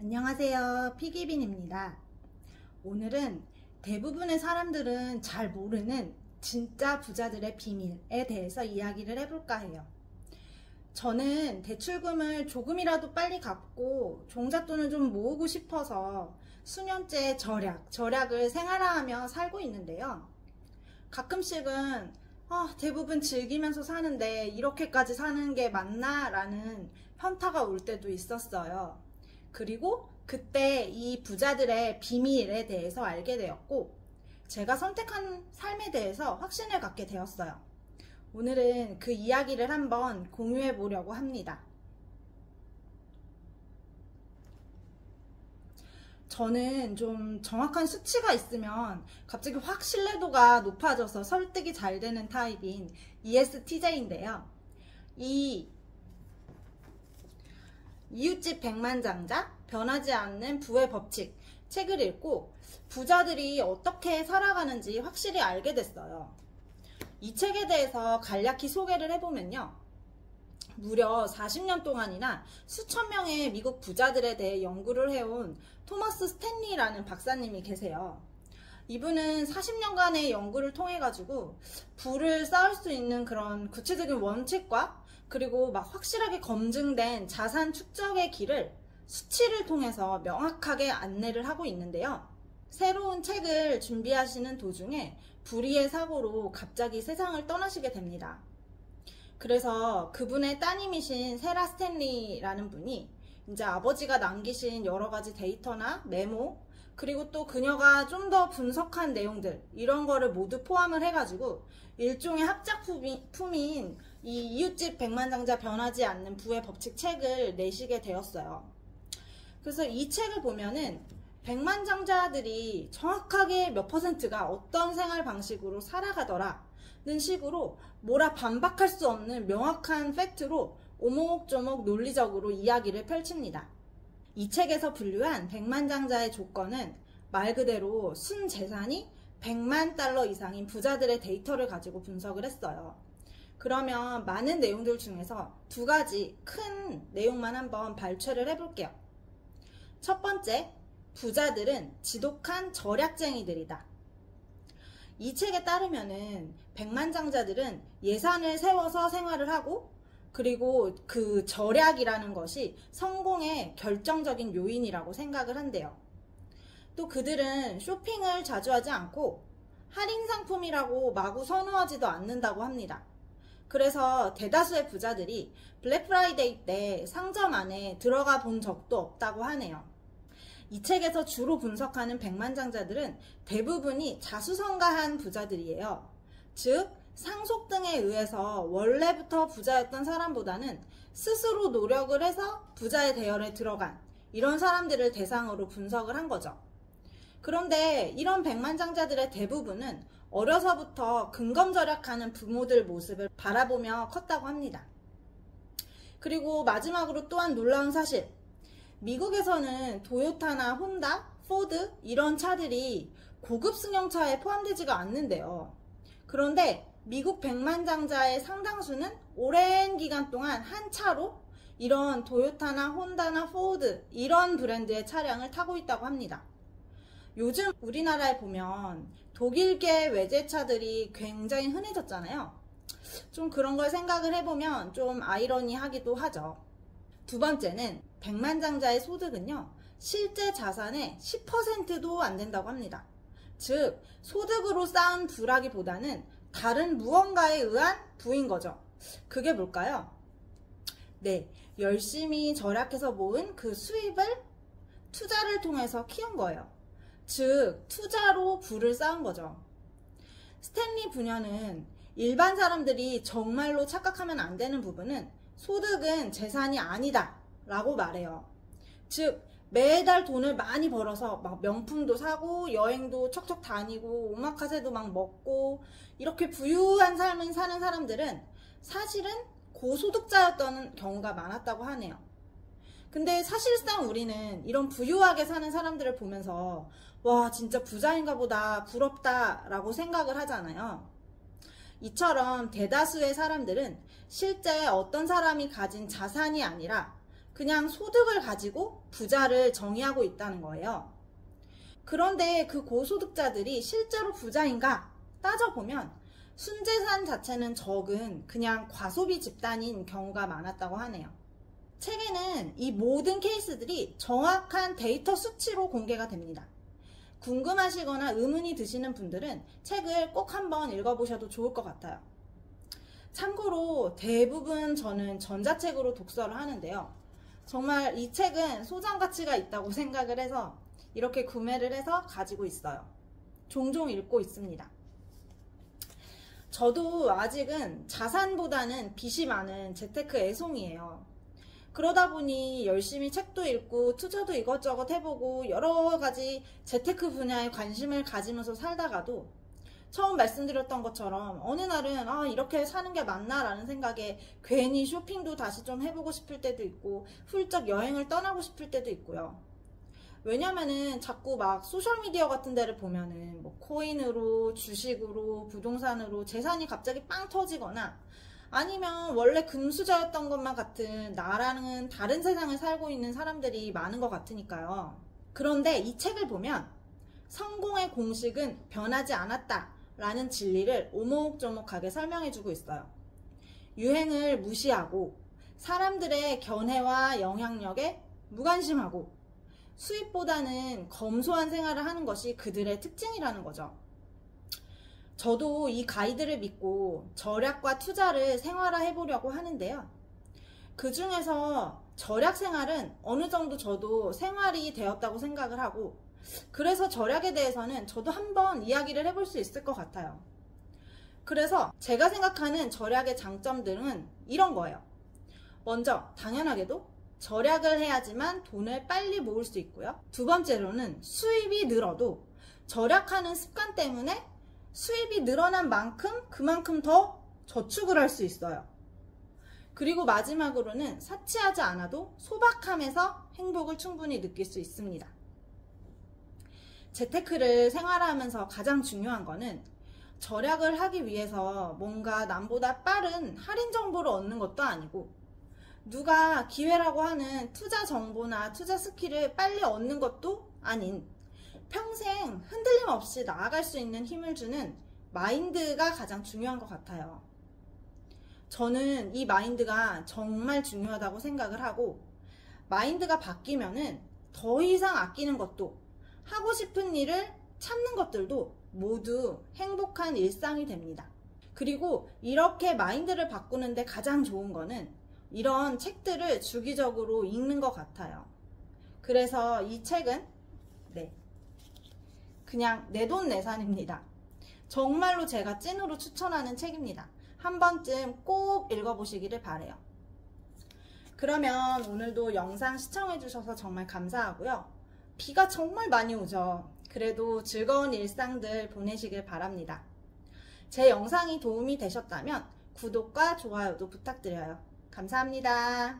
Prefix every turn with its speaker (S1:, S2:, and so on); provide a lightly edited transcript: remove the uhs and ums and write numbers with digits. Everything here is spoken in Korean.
S1: 안녕하세요, 피기빈입니다. 오늘은 대부분의 사람들은 잘 모르는 진짜 부자들의 비밀에 대해서 이야기를 해볼까 해요. 저는 대출금을 조금이라도 빨리 갚고 종잣돈을 좀 모으고 싶어서 수년째 절약을 생활화하며 살고 있는데요. 가끔씩은 대부분 즐기면서 사는데 이렇게까지 사는 게 맞나? 라는 현타가 올 때도 있었어요. 그리고 그때 이 부자들의 비밀에 대해서 알게 되었고, 제가 선택한 삶에 대해서 확신을 갖게 되었어요. 오늘은 그 이야기를 한번 공유해 보려고 합니다. 저는 좀 정확한 수치가 있으면 갑자기 확 신뢰도가 높아져서 설득이 잘 되는 타입인 ESTJ인데요. 이 이웃집 백만장자, 변하지 않는 부의 법칙 책을 읽고 부자들이 어떻게 살아가는지 확실히 알게 됐어요. 이 책에 대해서 간략히 소개를 해보면요. 무려 40년 동안이나 수천 명의 미국 부자들에 대해 연구를 해온 토머스 스탠리라는 박사님이 계세요. 이분은 40년간의 연구를 통해 가지고 부를 쌓을 수 있는 그런 구체적인 원칙과 그리고 막 확실하게 검증된 자산 축적의 길을 수치를 통해서 명확하게 안내를 하고 있는데요. 새로운 책을 준비하시는 도중에 불의의 사고로 갑자기 세상을 떠나시게 됩니다. 그래서 그분의 따님이신 세라 스탠리라는 분이 이제 아버지가 남기신 여러 가지 데이터나 메모, 그리고 또 그녀가 좀 더 분석한 내용들, 이런 거를 모두 포함을 해가지고 일종의 합작품인 이 이웃집 백만장자 변하지 않는 부의 법칙 책을 내시게 되었어요. 그래서 이 책을 보면은 백만장자들이 정확하게 몇 퍼센트가 어떤 생활 방식으로 살아가더라는 식으로 뭐라 반박할 수 없는 명확한 팩트로 오목조목 논리적으로 이야기를 펼칩니다. 이 책에서 분류한 백만장자의 조건은 말 그대로 순재산이 100만 달러 이상인 부자들의 데이터를 가지고 분석을 했어요. 그러면 많은 내용들 중에서 두 가지 큰 내용만 한번 발췌를 해볼게요. 첫 번째, 부자들은 지독한 절약쟁이들이다. 이 책에 따르면은 백만장자들은 예산을 세워서 생활을 하고, 그리고 그 절약이라는 것이 성공의 결정적인 요인이라고 생각을 한대요. 또 그들은 쇼핑을 자주 하지 않고 할인 상품이라고 마구 선호하지도 않는다고 합니다. 그래서 대다수의 부자들이 블랙 프라이데이 때 상점 안에 들어가 본 적도 없다고 하네요. 이 책에서 주로 분석하는 백만장자들은 대부분이 자수성가한 부자들이에요. 즉, 상속 등에 의해서 원래부터 부자였던 사람보다는 스스로 노력을 해서 부자의 대열에 들어간 이런 사람들을 대상으로 분석을 한 거죠. 그런데 이런 백만장자들의 대부분은 어려서부터 근검절약하는 부모들 모습을 바라보며 컸다고 합니다. 그리고 마지막으로 또한 놀라운 사실, 미국에서는 도요타나 혼다, 포드 이런 차들이 고급 승용차에 포함되지가 않는데요. 그런데 미국 백만장자의 상당수는 오랜 기간 동안 한 차로 이런 도요타나 혼다나 포드 이런 브랜드의 차량을 타고 있다고 합니다. 요즘 우리나라에 보면 독일계 외제차들이 굉장히 흔해졌잖아요. 좀 그런 걸 생각을 해보면 좀 아이러니하기도 하죠. 두 번째는 백만장자의 소득은요, 실제 자산의 10%도 안 된다고 합니다. 즉, 소득으로 쌓은 부라기보다는 다른 무언가에 의한 부인 거죠. 그게 뭘까요? 네, 열심히 절약해서 모은 그 수입을 투자를 통해서 키운 거예요. 즉, 투자로 부를 쌓은 거죠. 스탠리 부녀는 일반 사람들이 정말로 착각하면 안 되는 부분은 소득은 재산이 아니다 라고 말해요. 즉, 매달 돈을 많이 벌어서 막 명품도 사고 여행도 척척 다니고 오마카세도 막 먹고 이렇게 부유한 삶을 사는 사람들은 사실은 고소득자였던 경우가 많았다고 하네요. 근데 사실상 우리는 이런 부유하게 사는 사람들을 보면서 와, 진짜 부자인가 보다, 부럽다 라고 생각을 하잖아요. 이처럼 대다수의 사람들은 실제 어떤 사람이 가진 자산이 아니라 그냥 소득을 가지고 부자를 정의하고 있다는 거예요. 그런데 그 고소득자들이 실제로 부자인가 따져보면 순재산 자체는 적은 그냥 과소비 집단인 경우가 많았다고 하네요. 책에는 이 모든 케이스들이 정확한 데이터 수치로 공개가 됩니다. 궁금하시거나 의문이 드시는 분들은 책을 꼭 한번 읽어보셔도 좋을 것 같아요. 참고로 대부분 저는 전자책으로 독서를 하는데요. 정말 이 책은 소장 가치가 있다고 생각을 해서 이렇게 구매를 해서 가지고 있어요. 종종 읽고 있습니다. 저도 아직은 자산보다는 빚이 많은 재테크 애송이에요. 그러다 보니 열심히 책도 읽고 투자도 이것저것 해보고 여러 가지 재테크 분야에 관심을 가지면서 살다가도 처음 말씀드렸던 것처럼 어느 날은 이렇게 사는 게 맞나 라는 생각에 괜히 쇼핑도 다시 좀 해보고 싶을 때도 있고 훌쩍 여행을 떠나고 싶을 때도 있고요. 왜냐면은 자꾸 막 소셜미디어 같은 데를 보면은 뭐 코인으로, 주식으로, 부동산으로 재산이 갑자기 빵 터지거나 아니면 원래 금수저였던 것만 같은 나랑은 다른 세상을 살고 있는 사람들이 많은 것 같으니까요. 그런데 이 책을 보면 성공의 공식은 변하지 않았다 라는 진리를 오목조목하게 설명해주고 있어요. 유행을 무시하고 사람들의 견해와 영향력에 무관심하고 수입보다는 검소한 생활을 하는 것이 그들의 특징이라는 거죠. 저도 이 가이드를 믿고 절약과 투자를 생활화해 보려고 하는데요. 그 중에서 절약 생활은 어느 정도 저도 생활이 되었다고 생각을 하고 그래서 절약에 대해서는 저도 한번 이야기를 해볼 수 있을 것 같아요. 그래서 제가 생각하는 절약의 장점들은 이런 거예요. 먼저 당연하게도 절약을 해야지만 돈을 빨리 모을 수 있고요. 두 번째로는 수입이 늘어도 절약하는 습관 때문에 수입이 늘어난 만큼 그만큼 더 저축을 할 수 있어요. 그리고 마지막으로는 사치하지 않아도 소박함에서 행복을 충분히 느낄 수 있습니다. 재테크를 생활하면서 가장 중요한 거는 절약을 하기 위해서 뭔가 남보다 빠른 할인 정보를 얻는 것도 아니고 누가 기회라고 하는 투자 정보나 투자 스킬을 빨리 얻는 것도 아닌 평생 흔들림 없이 나아갈 수 있는 힘을 주는 마인드가 가장 중요한 것 같아요. 저는 이 마인드가 정말 중요하다고 생각을 하고 마인드가 바뀌면은 더 이상 아끼는 것도 하고 싶은 일을 참는 것들도 모두 행복한 일상이 됩니다. 그리고 이렇게 마인드를 바꾸는데 가장 좋은 거는 이런 책들을 주기적으로 읽는 것 같아요. 그래서 이 책은 그냥 내돈내산입니다. 정말로 제가 찐으로 추천하는 책입니다. 한 번쯤 꼭 읽어보시기를 바라요. 그러면 오늘도 영상 시청해주셔서 정말 감사하고요. 비가 정말 많이 오죠. 그래도 즐거운 일상들 보내시길 바랍니다. 제 영상이 도움이 되셨다면 구독과 좋아요도 부탁드려요. 감사합니다.